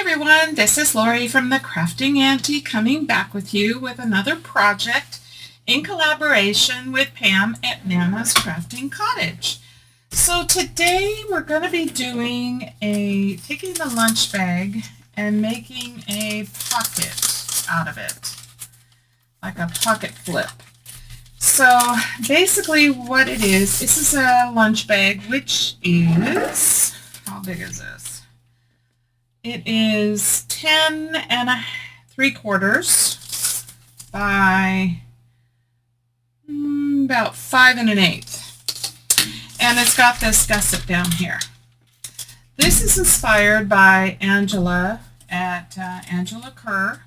everyone, this is Lori from the Crafting Auntie coming back with you with another project in collaboration with Pam at Nana's Crafting Cottage. So today we're going to be doing taking the lunch bag and making a pocket out of it, like a pocket flip. So basically what it is, this is a lunch bag which is, how big is this? It is 10 3/4 by about 5 1/8. And it's got this gusset down here. This is inspired by Angela at Angela Kerr.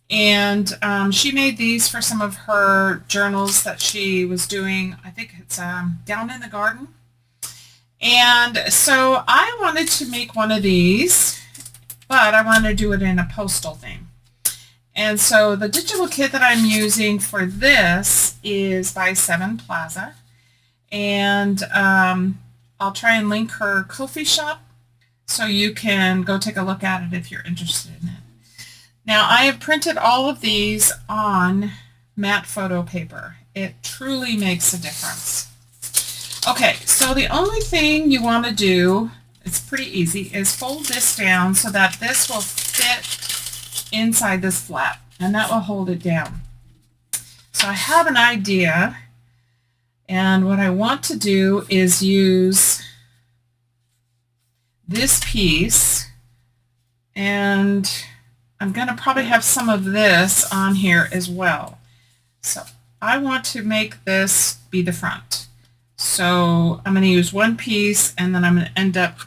And she made these for some of her journals that she was doing. I think it's down in the garden. And so I wanted to make one of these, but I want to do it in a postal theme. And so the digital kit that I'm using for this is by Seven Plaza. And I'll try and link her Ko-fi shop so you can go take a look at it if you're interested in it. Now I have printed all of these on matte photo paper. It truly makes a difference. Okay, so the only thing you want to do, it's pretty easy, is fold this down so that this will fit inside this flap, and that will hold it down. So I have an idea, and what I want to do is use this piece, and I'm going to probably have some of this on here as well. So I want to make this be the front. So I'm going to use one piece, and then I'm going to end up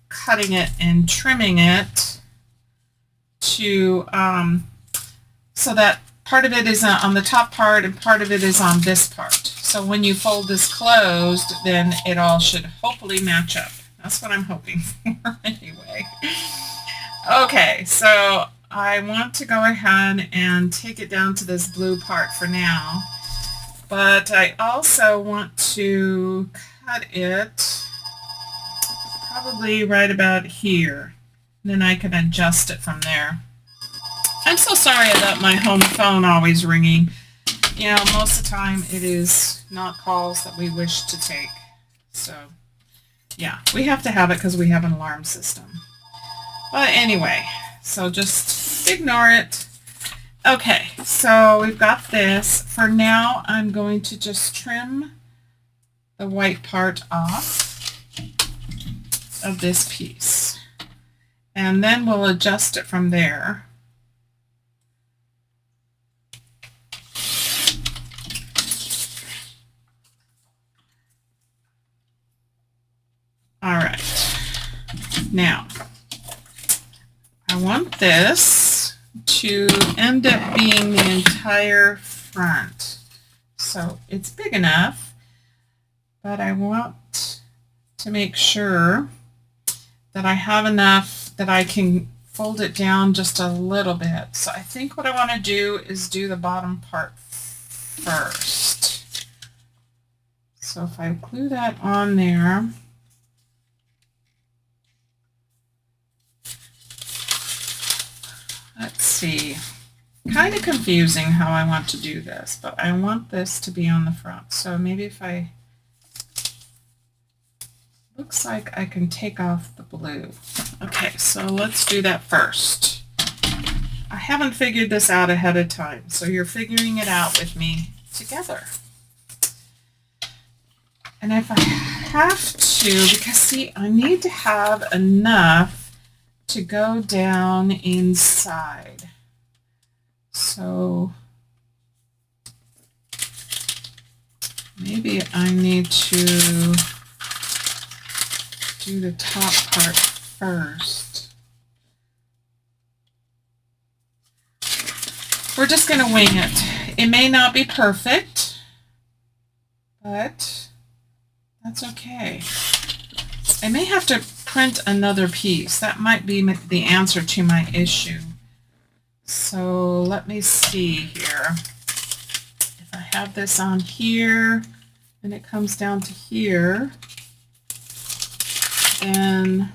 cutting it and trimming it to so that part of it is on the top part and part of it is on this part. So when you fold this closed, then it all should hopefully match up. That's what I'm hoping for anyway. Okay, so I want to go ahead and take it down to this blue part for now, but I also want to cut it probably right about here, and then I can adjust it from there. I'm so sorry about my home phone always ringing. You know, most of the time it is not calls that we wish to take. So, yeah, we have to have it because we have an alarm system. But anyway, so just ignore it. Okay, so we've got this. For now, I'm going to just trim the white part off of this piece, and then we'll adjust it from there. All right, now I want this to end up being the entire front. So it's big enough, but I want to make sure that I have enough that I can fold it down just a little bit. So I think what I want to do is do the bottom part first. So if I glue that on there, let's see, kind of confusing how I want to do this, but I want this to be on the front. So maybe if I, looks like I can take off the blue. Okay, so let's do that first. I haven't figured this out ahead of time, so you're figuring it out with me together. And if I have to, because see, I need to have enough to go down inside. So maybe I need to do the top part first. We're just going to wing it. It may not be perfect, but that's okay. I may have to print another piece. That might be the answer to my issue. So let me see here. If I have this on here and it comes down to here, then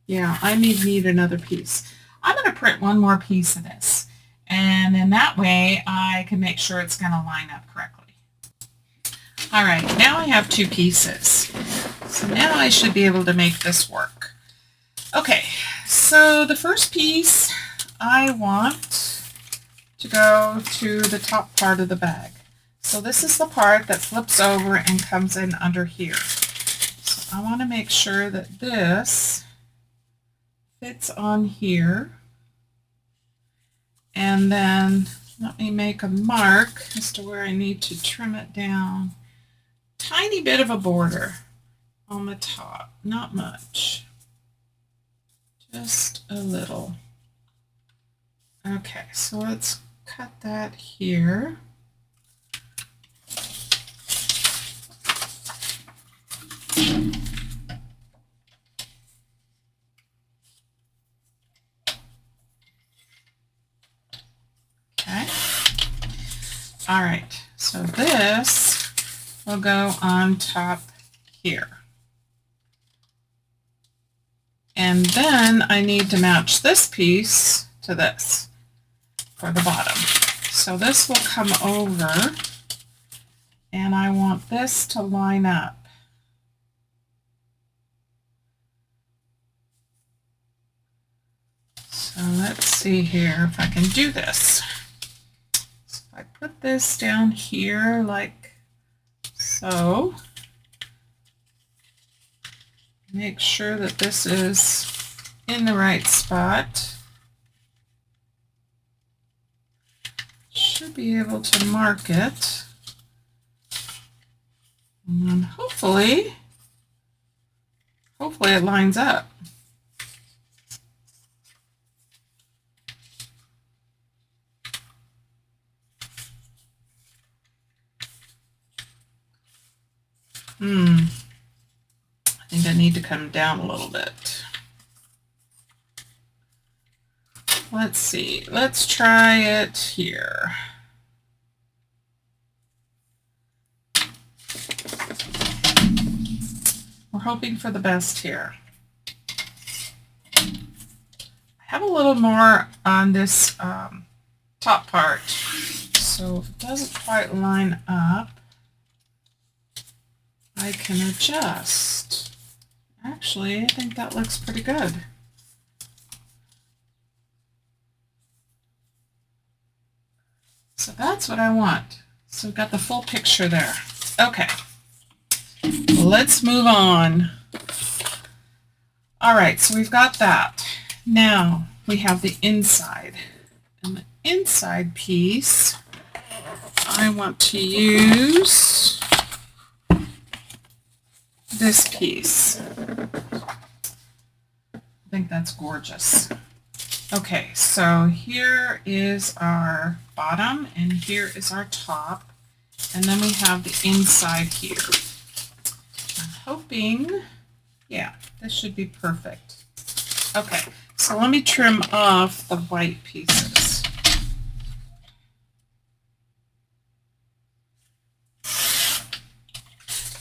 yeah, I need another piece. I'm going print one more piece of this. And in that way, I can make sure it's going to line up correctly. All right, now I have 2 pieces. So now I should be able to make this work. Okay, so the first piece I want to go to the top part of the bag. So this is the part that flips over and comes in under here. So I want to make sure that this fits on here. And then let me make a mark as to where I need to trim it down. Tiny bit of a border on the top, not much. Just a little. Okay, so let's cut that here. Okay. All right, so this will go on top here. And then I need to match this piece to this for the bottom. So this will come over, and I want this to line up. So let's see here if I can do this. So if I put this down here like so, make sure that this is in the right spot. Should be able to mark it. And then hopefully it lines up. I think I need to come down a little bit. Let's see. Let's try it here. We're hoping for the best here. I have a little more on this top part, so if it doesn't quite line up, I can adjust. Actually, I think that looks pretty good. So that's what I want. So we've got the full picture there. Okay, let's move on. All right, so we've got that. Now we have the inside. And the inside piece, I want to use this piece. I think that's gorgeous. Okay, so here is our bottom and here is our top, and then we have the inside here. I'm hoping, yeah, this should be perfect. Okay, so let me trim off the white pieces.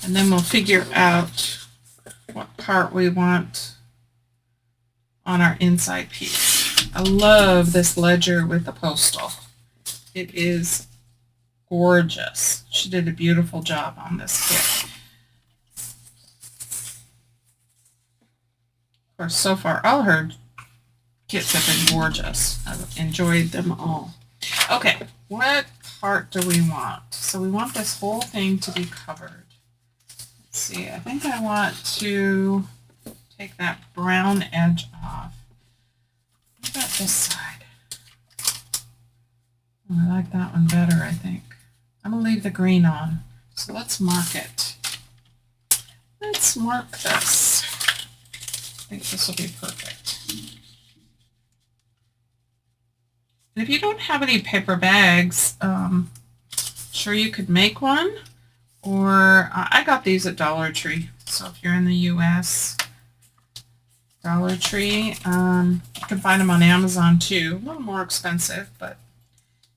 And then we'll figure out what part we want on our inside piece. I love this ledger with the Postal. It is gorgeous. She did a beautiful job on this kit. Of course, so far all her kits have been gorgeous. I've enjoyed them all. Okay, what part do we want? So we want this whole thing to be covered. Let's see, I think I want to take that brown edge off. What about this side? Oh, I like that one better, I think. I'm going to leave the green on. So let's mark it. Let's mark this. I think this will be perfect. And if you don't have any paper bags, sure you could make one. Or I got these at Dollar Tree. So if you're in the U.S., Dollar Tree. You can find them on Amazon too. A little more expensive, but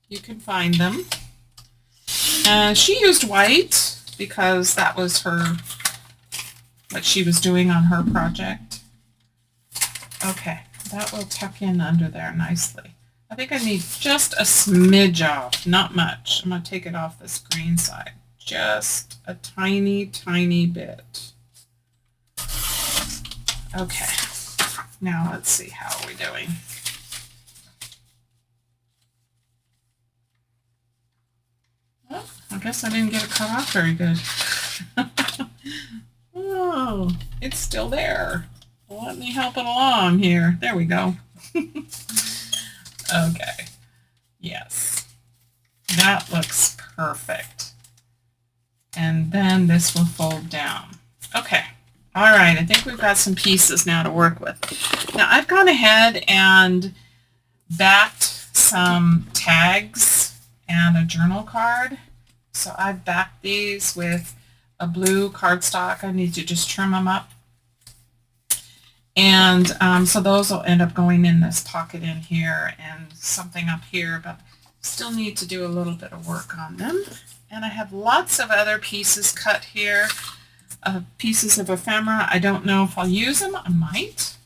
you can find them. She used white because that was what she was doing on her project. Okay, that will tuck in under there nicely. I think I need just a smidge off, not much. I'm going to take it off this green side. Just a tiny, tiny bit. Okay, now let's see, how are we doing? Oh, I guess I didn't get it cut off very good. Oh, it's still there. Let me help it along here. There we go. Okay, yes, that looks perfect. And then this will fold down. Okay, all right, I think we've got some pieces now to work with. Now I've gone ahead and backed some tags and a journal card. So I've backed these with a blue cardstock. I need to just trim them up. And so those will end up going in this pocket in here and something up here, but still need to do a little bit of work on them. And I have lots of other pieces cut here, pieces of ephemera. I don't know if I'll use them. I might.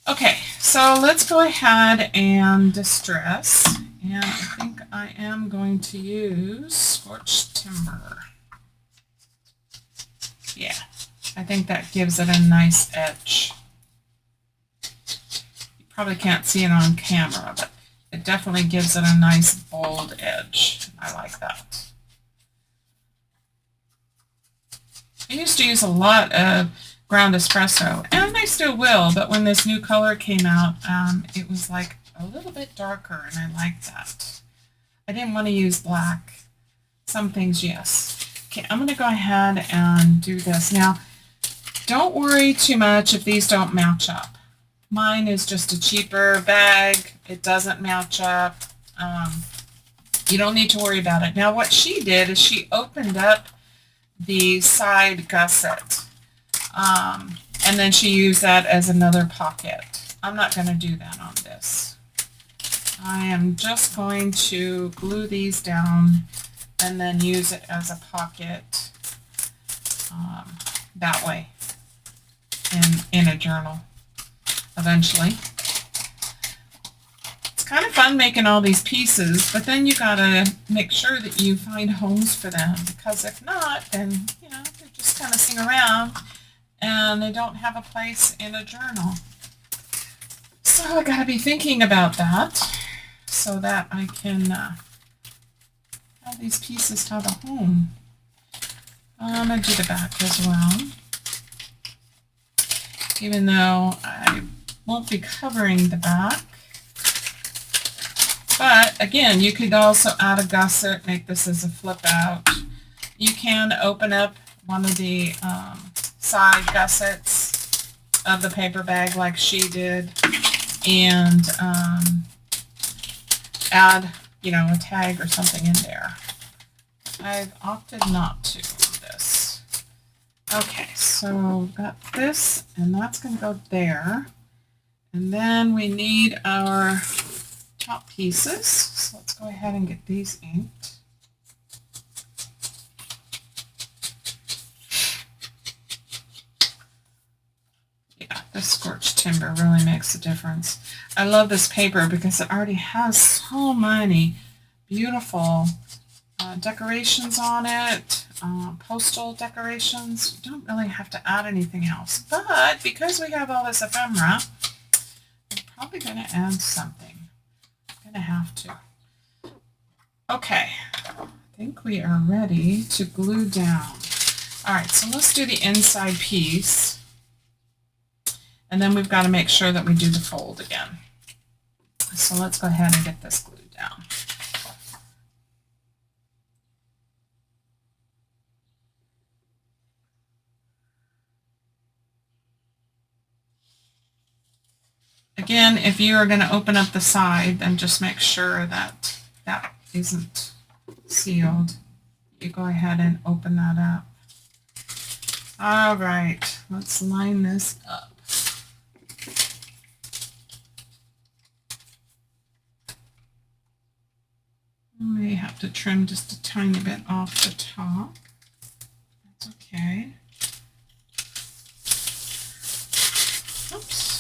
Okay, so let's go ahead and distress. And I think I am going to use scorched timber. Yeah. I think that gives it a nice edge. You probably can't see it on camera, but it definitely gives it a nice bold edge. I like that. I used to use a lot of ground espresso, and I still will, but when this new color came out, it was like a little bit darker, and I liked that. I didn't want to use black. Some things, yes. Okay, I'm going to go ahead and do this. Now, don't worry too much if these don't match up. Mine is just a cheaper bag. It doesn't match up. You don't need to worry about it. Now what she did is she opened up the side gusset. And then she used that as another pocket. I'm not going to do that on this. I am just going to glue these down and then use it as a pocket that way. In a journal eventually. It's kind of fun making all these pieces, but then you gotta make sure that you find homes for them, because if not, then you know they just kind of sing around and they don't have a place in a journal. So I gotta be thinking about that so that I can have these pieces have a home. I'm gonna do the back as well. Even though I won't be covering the back. But again, you could also add a gusset, make this as a flip out. You can open up one of the side gussets of the paper bag like she did and add, you know, a tag or something in there. I've opted not to do this. Okay, so we've got this, and that's going to go there. And then we need our top pieces. So let's go ahead and get these inked. Yeah, this scorched timber really makes a difference. I love this paper because it already has so many beautiful decorations on it, postal decorations. You don't really have to add anything else, but because we have all this ephemera, I'm probably going to add something. I'm going to have to. Okay, I think we are ready to glue down. All right, so let's do the inside piece, and then we've got to make sure that we do the fold again. So let's go ahead and get this glued down. Again, if you are going to open up the side, then just make sure that that isn't sealed. You go ahead and open that up. All right, let's line this up. I may have to trim just a tiny bit off the top. That's okay. Oops.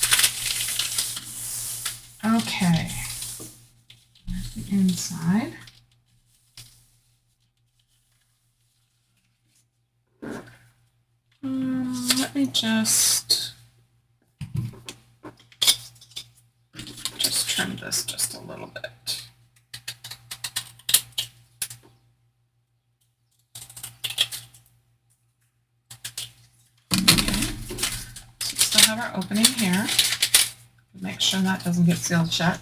inside. Let me just trim this just a little bit. Okay, so we still have our opening here. Make sure that doesn't get sealed shut.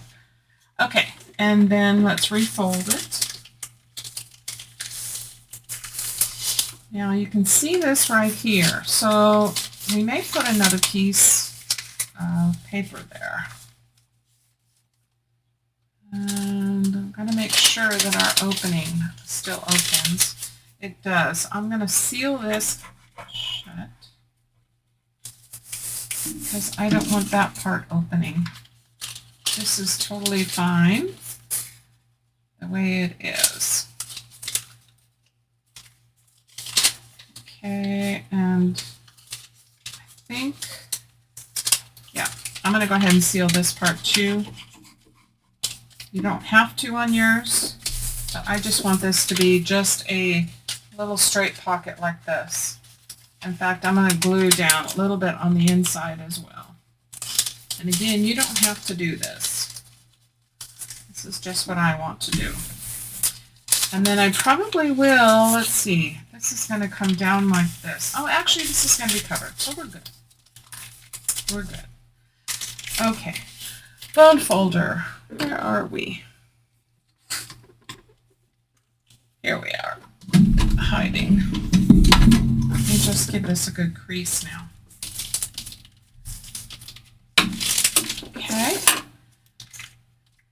Okay, and then let's refold it. Now you can see this right here. So we may put another piece of paper there. And I'm going to make sure that our opening still opens. It does. I'm going to seal this shut because I don't want that part opening. This is totally fine the way it is. Okay, and I think, yeah, I'm going to go ahead and seal this part too. You don't have to on yours, but I just want this to be just a little straight pocket like this. In fact, I'm going to glue down a little bit on the inside as well. And again, you don't have to do this. This is just what I want to do. And then I probably will, let's see, this is going to come down like this. Oh, actually, this is going to be covered, so we're good. We're good. Okay, bone folder. Where are we? Here we are, hiding. Let me just give this a good crease now. Okay.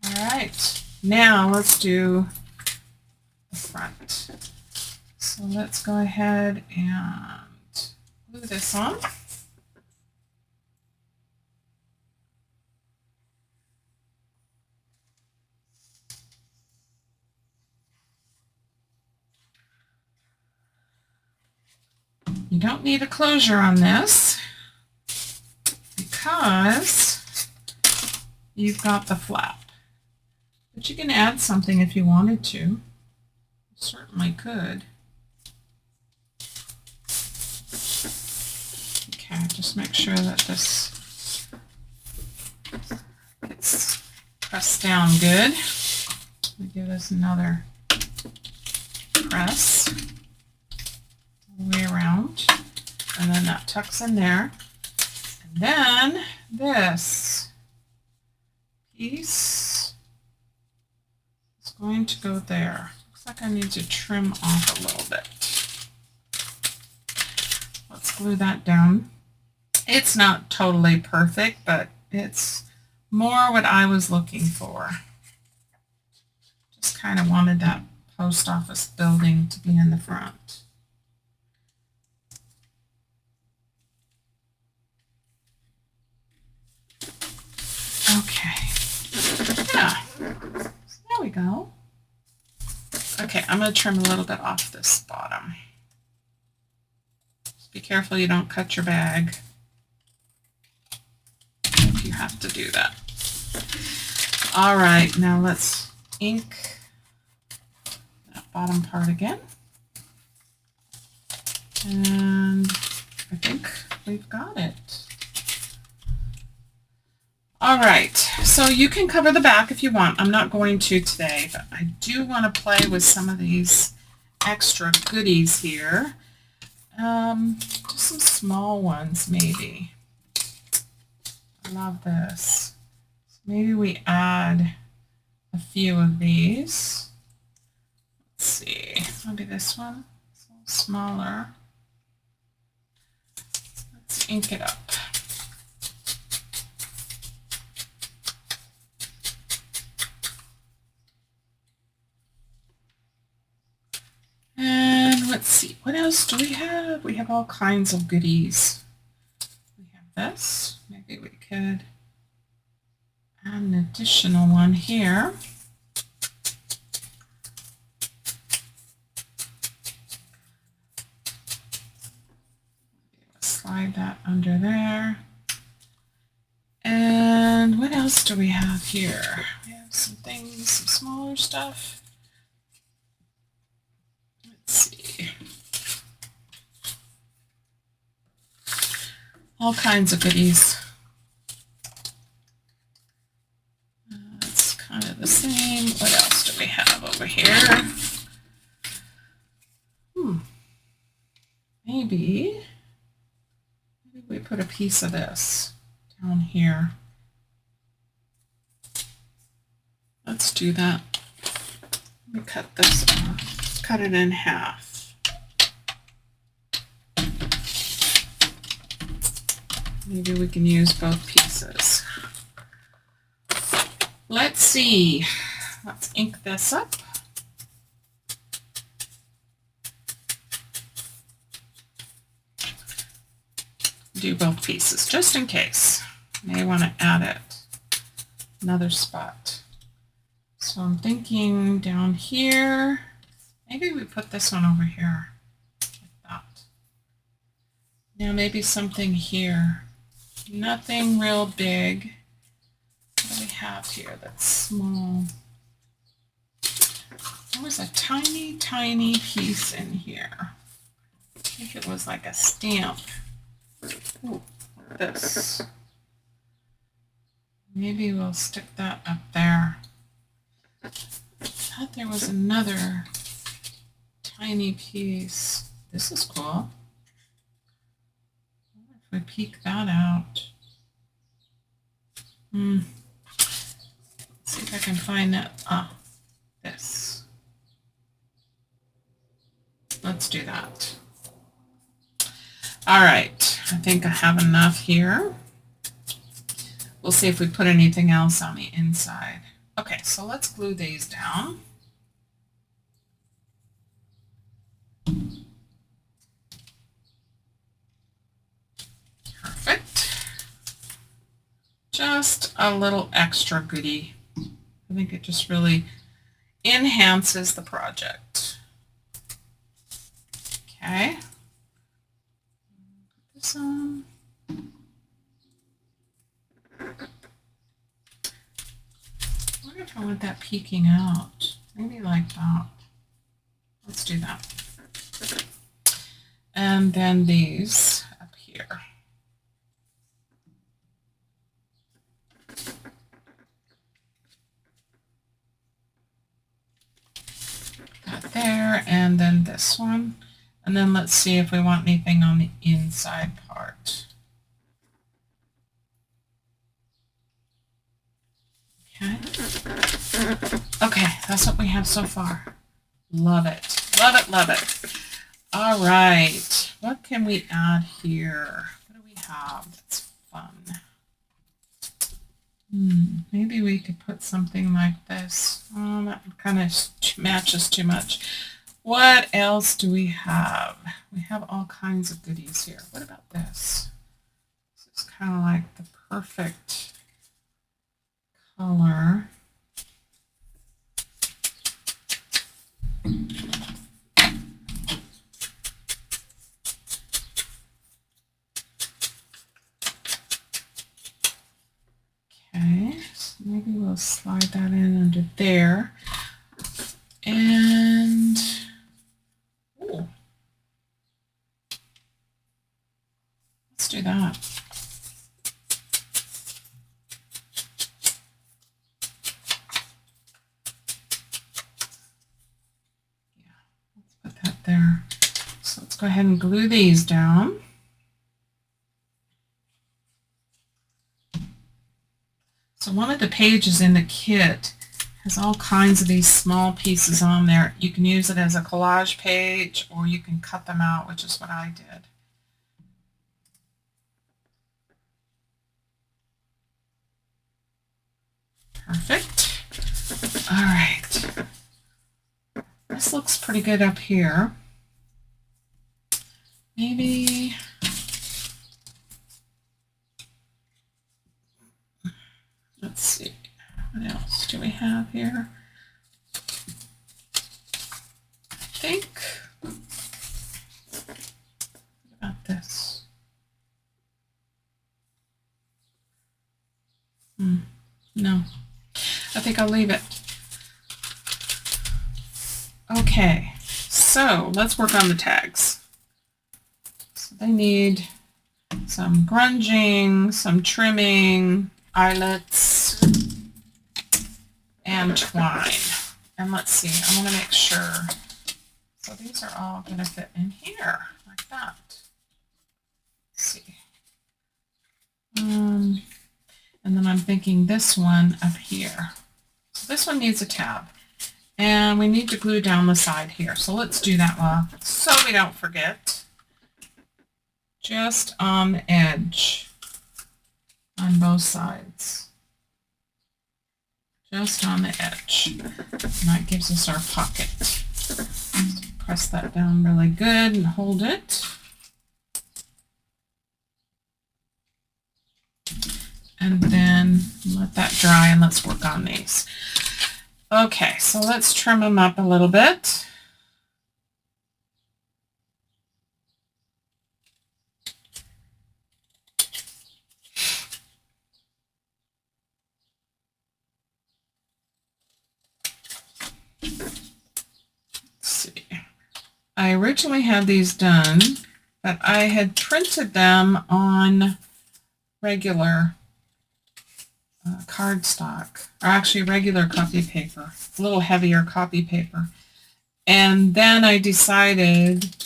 All right, now let's do the front. So let's go ahead and glue this on. You don't need a closure on this because you've got the flap. But you can add something if you wanted to. You certainly could. Okay, just make sure that this gets pressed down good. Let me give this another press all the way around. And then that tucks in there. And then this piece is going to go there. Looks like I need to trim off a little bit. Let's glue that down. It's not totally perfect, but it's more what I was looking for. Just kind of wanted that post office building to be in the front. Okay. Yeah. So there we go. Okay, I'm going to trim a little bit off this bottom. Just be careful you don't cut your bag. If you have to do that. All right, now let's ink that bottom part again. And I think we've got it. All right, so you can cover the back if you want. I'm not going to today, but I do want to play with some of these extra goodies here. Just some small ones, maybe. I love this. So maybe we add a few of these. Let's see, maybe this one. It's a little smaller. Let's ink it up. And let's see, what else do we have? We have all kinds of goodies. We have this. Maybe we could add an additional one here. Slide that under there. And what else do we have here? We have some things, some smaller stuff. Let's see. All kinds of goodies. It's kind of the same. What else do we have over here? Maybe we put a piece of this down here. Let's do that. Let me cut this off. Cut it in half. Maybe we can use both pieces. Let's see. Let's ink this up. Do both pieces just in case. May want to add it another spot. So I'm thinking down here, maybe we put this one over here like that. Now maybe something here. Nothing real big. What do we have here that's small? There was a tiny, tiny piece in here. I think it was like a stamp. Ooh, like this. Maybe we'll stick that up there. I thought there was another tiny piece. This is cool. If we peek that out. Let's see if I can find that. This. Let's do that. All right, I think I have enough here. We'll see if we put anything else on the inside. Okay, so let's glue these down. Perfect. Just a little extra goodie. I think it just really enhances the project. Okay. Put this on. I wonder if I want that peeking out. Maybe like that. Let's do that. And then these up here. That there, and then this one. And then let's see if we want anything on the inside part. Okay. Okay, that's what we have so far. Love it. Love it, love it. All right. What can we add here? What do we have that's fun? Maybe we could put something like this. Oh, that kind of matches too much. What else do we have? We have all kinds of goodies here. What about this? This is kind of like the perfect color. Okay, so maybe we'll slide that in under there. And ooh, let's do that. Yeah, let's put that there. So let's go ahead and glue these down. So one of the pages in the kit has all kinds of these small pieces on there. You can use it as a collage page, or you can cut them out, which is what I did. Perfect. All right. This looks pretty good up here. Maybe let's see. What else do we have here? I think. What about this? No. I I think I'll leave it. Okay, so let's work on the tags. So they need some grunging, some trimming, eyelets, and twine. And let's see, I want to make sure. So these are all going to fit in here, like that. Let's see. And then I'm thinking this one up here. So this one needs a tab. And we need to glue down the side here. So let's do that so we don't forget. Just on the edge, on both sides. Just on the edge. And that gives us our pocket. Press that down really good and hold it. And then let that dry and let's work on these. Okay, so let's trim them up a little bit. I originally had these done, but I had printed them on regular cardstock, or actually regular copy paper, a little heavier copy paper. And then I decided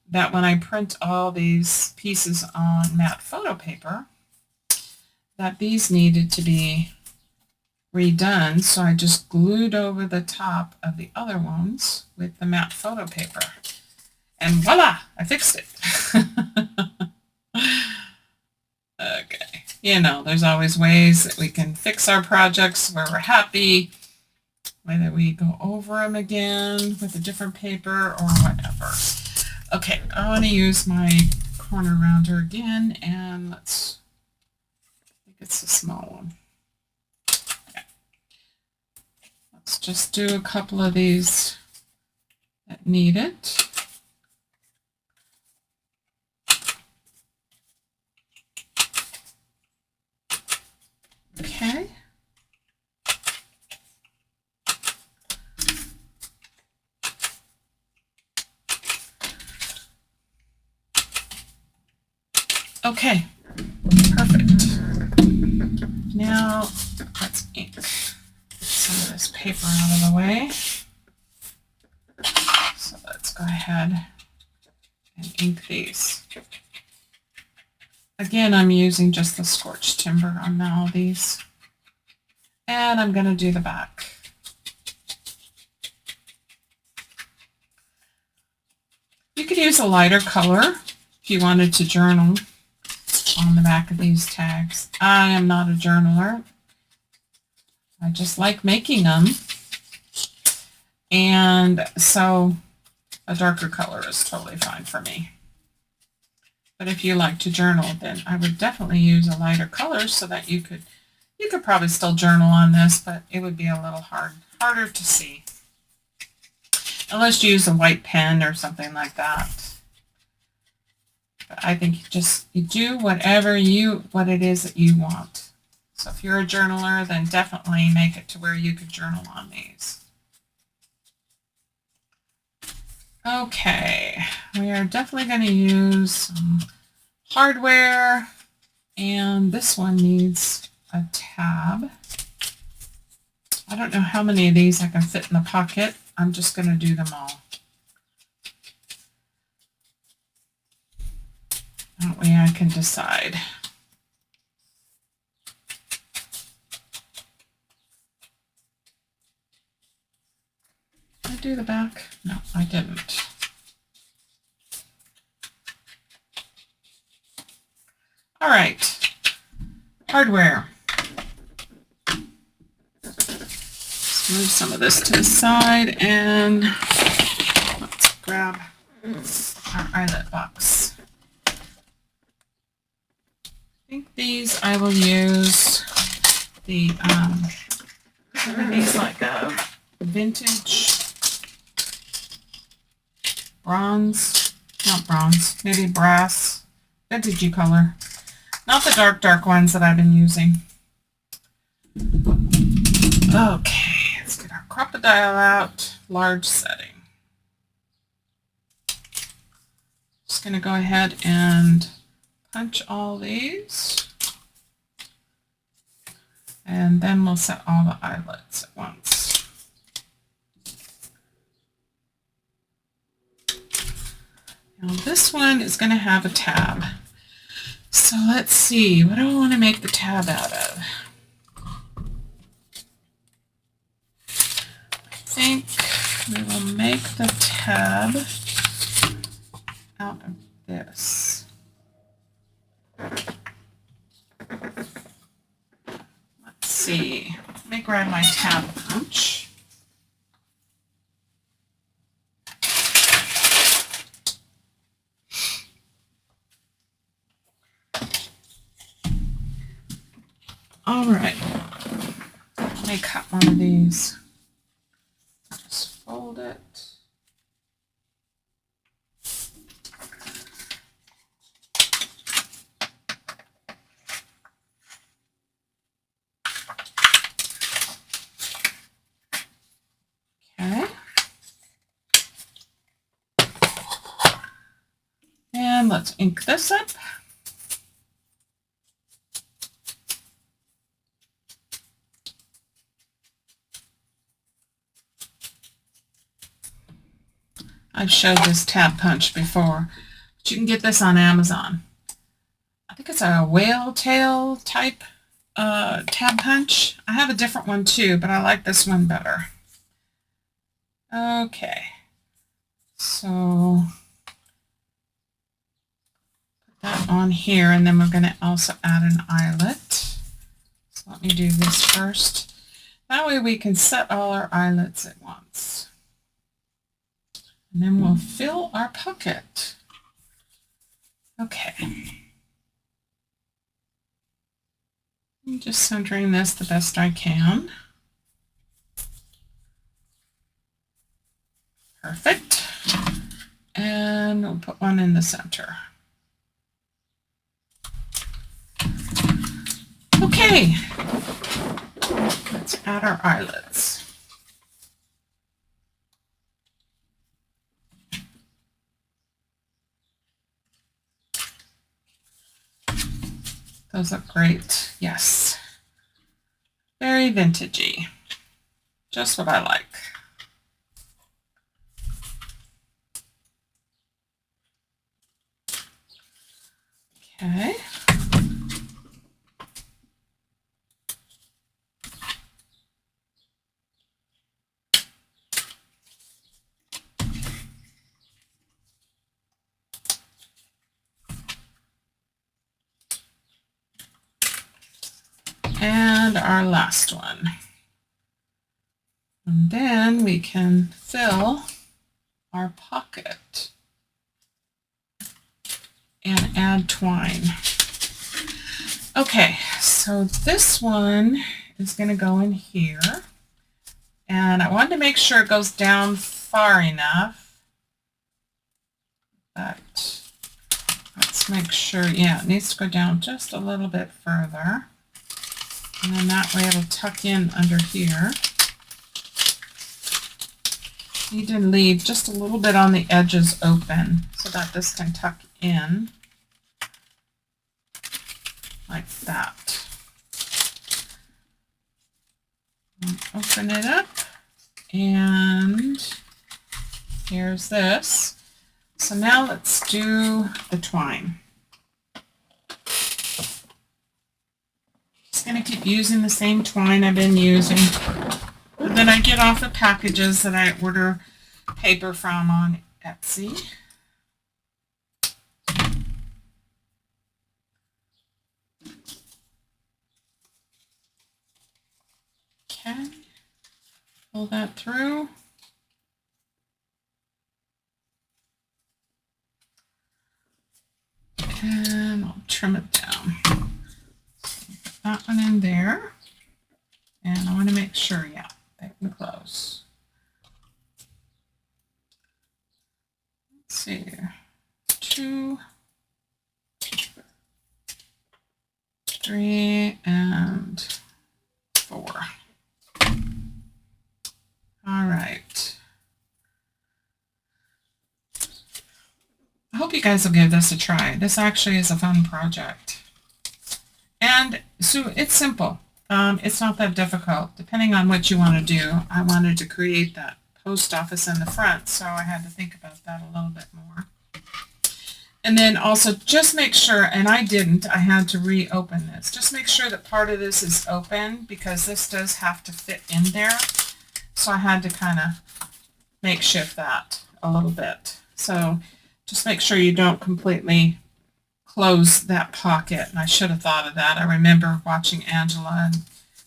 that when I print all these pieces on matte photo paper, that these needed to be redone, so I just glued over the top of the other ones with the matte photo paper. And voila, I fixed it. Okay, you know, there's always ways that we can fix our projects where we're happy, whether we go over them again with a different paper or whatever. Okay, I want to use my corner rounder again, and I think it's a small one. Okay. Let's just do a couple of these that need it. Okay. Okay, perfect. Now let's ink some of this paper out of the way. So let's go ahead and ink these. Again, I'm using just the scorched timber on all these. And I'm going to do the back. You could use a lighter color if you wanted to journal on the back of these tags. I am not a journaler. I just like making them. And so a darker color is totally fine for me. But if you like to journal, then I would definitely use a lighter color so that you could probably still journal on this, but it would be a little harder to see. Unless you use a white pen or something like that. But I think you do what it is that you want. So if you're a journaler, then definitely make it to where you could journal on these. Okay, we are definitely going to use some hardware, and this one needs a tab. I don't know how many of these I can fit in the pocket. I'm just going to do them all. That way I can decide. Did I do the back? No, I didn't. All right, hardware. Let's move some of this to the side, and let's grab our eyelet box. I think these I will use the these like a vintage bronze, not bronze, maybe brass, vintagey color. Not the dark ones that I've been using. Okay, let's get our crocodile out, large setting. Just going to go ahead and punch all these. And then we'll set all the eyelets at once. Now this one is going to have a tab. So let's see, what do I want to make the tab out of? I think we will make the tab out of this. Let's see, let me grab my tab punch. All right, let me cut one of these. Just fold it. Okay. And let's ink this up. I've showed this tab punch before, but you can get this on Amazon. I think it's a whale tail type tab punch. I have a different one too, but I like this one better. Okay, so put that on here, and then we're going to also add an eyelet. So let me do this first. That way we can set all our eyelets at once. And then we'll fill our pocket. Okay. I'm just centering this the best I can. Perfect. And we'll put one in the center. Okay. Let's add our eyelets. Those look great. Yes. Very vintagey. Just what I like. Okay. And our last one. And then we can fill our pocket and add twine. Okay, so this one is going to go in here. And I wanted to make sure it goes down far enough. But let's make sure, yeah, it needs to go down just a little bit further. And then that way it'll tuck in under here. Need to leave just a little bit on the edges open so that this can tuck in like that. Open it up, and here's this. So now let's do the twine. Just going to keep using the same twine I've been using. And then I get off the packages that I order paper from on Etsy. Okay, pull that through. And I'll trim it down. Put that one in there. And I want to make sure, yeah, they can close. Let's see, 2, 3, and 4. hope you guys will give this a try. This actually is a fun project. And so it's simple. It's not that difficult. Depending on what you want to do, I wanted to create that post office in the front, so I had to think about that a little bit more. And then also just make sure, and I didn't, I had to reopen this. Just make sure that part of this is open because this does have to fit in there. So I had to kind of makeshift that a little bit. So just make sure you don't completely close that pocket. And I should have thought of that. I remember watching Angela and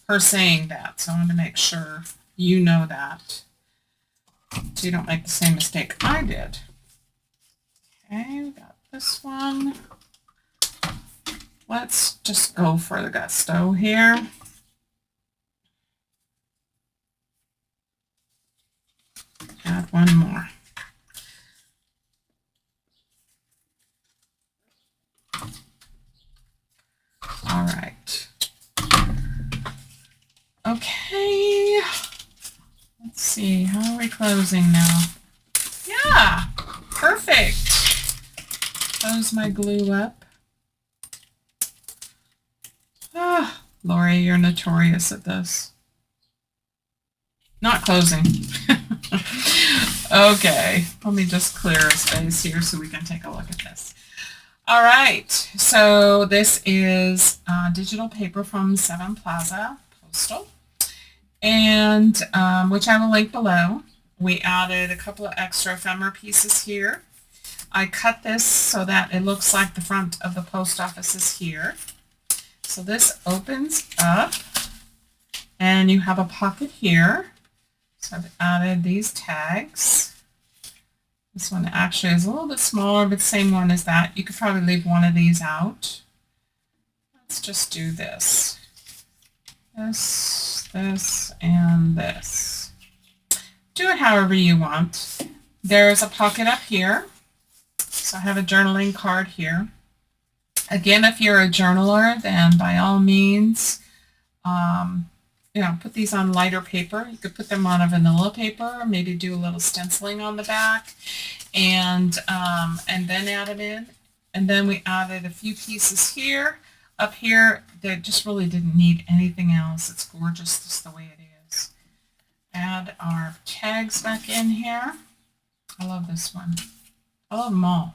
her saying that. So I want to make sure you know that so you don't make the same mistake I did. Okay, we got this one. Let's just go for the gusto here. Add one more. All right. Okay. Let's see. How are we closing now? Yeah. Perfect. Close my glue up. Ah, Lori, you're notorious at this. Not closing. Okay. Let me just clear a space here so we can take a look at this. All right, so this is digital paper from Seven Plaza, Postal, and which I will link below. We added a couple of extra ephemera pieces here. I cut this so that it looks like the front of the post office is here. So this opens up, and you have a pocket here. So I've added these tags. This one actually is a little bit smaller, but same one as that. You could probably leave one of these out. Let's just do this. This, and this. Do it however you want. There's a pocket up here. So I have a journaling card here. Again, if you're a journaler, then by all means, put these on lighter paper. You could put them on a vanilla paper, maybe do a little stenciling on the back, and then add them in. And then we added a few pieces here. Up here, that just really didn't need anything else. It's gorgeous just the way it is. Add our tags back in here. I love this one. I love them all.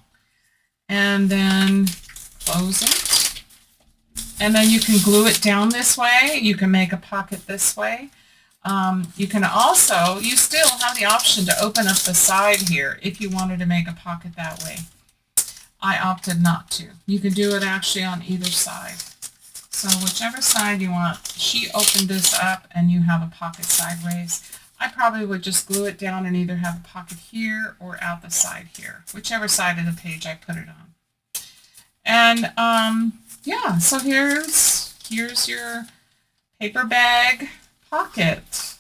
And then close it. And then you can glue it down this way. You can make a pocket this way. You can also, you still have the option to open up the side here if you wanted to make a pocket that way. I opted not to. You can do it actually on either side. So whichever side you want. She opened this up and you have a pocket sideways. I probably would just glue it down and either have a pocket here or out the side here, whichever side of the page I put it on. And yeah, so here's your paper bag pocket.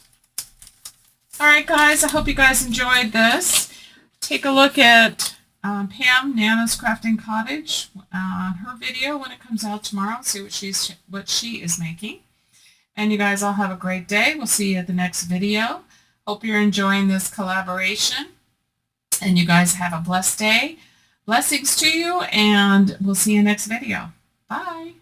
All right, guys, I hope you guys enjoyed this. Take a look at Pam, Nana's Crafting Cottage, her video when it comes out tomorrow. See what she is making. And you guys all have a great day. We'll see you at the next video. Hope you're enjoying this collaboration. And you guys have a blessed day. Blessings to you, and we'll see you next video. Bye.